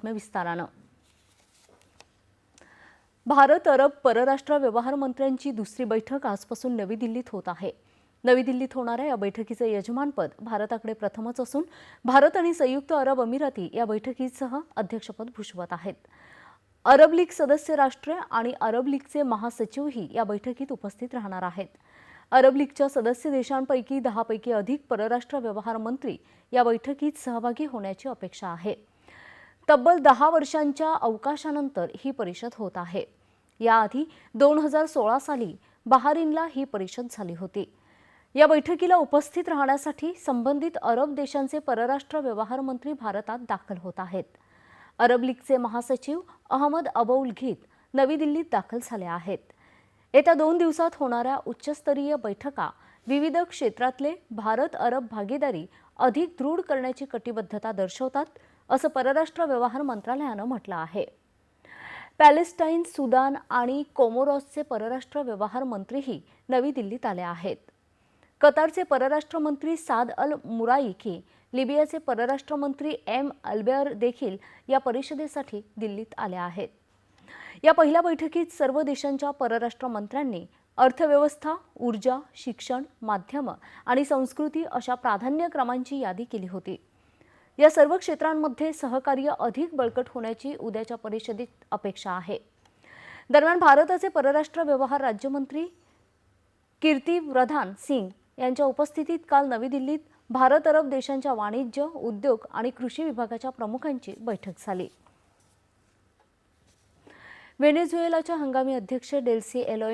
विस्तारानं भारत अरब परराष्ट्र व्यवहार मंत्र्यांची दुसरी बैठक आजपासून नवी दिल्लीत होत आहे। नवी दिल्लीत होणाऱ्या या बैठकीचे यजमानपद भारताकडे प्रथमच असून भारत आणि संयुक्त अरब अमिराती या बैठकीसह अध्यक्षपद भूषवत आहेत। अरब लीग सदस्य राष्ट्रे आणि अरब लीगचे महासचिवही या बैठकीत उपस्थित राहणार आहेत। अरब लीगच्या सदस्य देशांपैकी 10 पैकी अधिक परराष्ट्र व्यवहार मंत्री या बैठकीत सहभागी होण्याची अपेक्षा आहे। तब्बल 10 वर्षांच्या अवकाशानंतर ही परिषद होत आहे। याआधी 2016 साली बहारीनला ही परिषद झाली होती। या बैठकीला उपस्थित राहण्यासाठी संबंधित अरब देशांचे परराष्ट्र व्यवहार मंत्री भारतात दाखल होत आहेत। अरब लीगचे महासचिव अहमद अबौल घीत नवी दिल्लीत दाखल झाले आहेत। येत्या 2 दिवसात होणाऱ्या उच्चस्तरीय बैठका विविध क्षेत्रातले भारत अरब भागीदारी अधिक दृढ करण्याची कटिबद्धता दर्शवतात, असं परराष्ट्र व्यवहार मंत्रालयानं म्हटलं आहे। पॅलेस्टाईन, सुदान आणि कोमोरॉसचे परराष्ट्र व्यवहार मंत्रीही नवी दिल्लीत आले आहेत। कतारचे परराष्ट्र मंत्री साद अल मुराईकी, लिबियाचे परराष्ट्र मंत्री एम अल्बेअर देखील या परिषदेसाठी दिल्लीत आले आहेत। या पहिल्या बैठकीत सर्व देशांच्या परराष्ट्र मंत्र्यांनी अर्थव्यवस्था, ऊर्जा, शिक्षण, माध्यम आणि संस्कृती अशा प्राधान्यक्रमांची यादी केली होती। या सर्व क्षेत्रांमध्ये सहकार्य अधिक बळकट होण्याची उद्याच्या परिषदेत अपेक्षा आहे। दरम्यान भारताचे परराष्ट्र व्यवहार राज्यमंत्री कीर्तिवर्धन सिंग यांच्या उपस्थितीत काल नवी दिल्लीत भारत अरब देशांच्या वाणिज्य, उद्योग आणि कृषी विभागाच्या प्रमुखांची बैठक झाली। व्हेनेझुएलाच्या हंगामी अध्यक्ष डेल्सी एलोय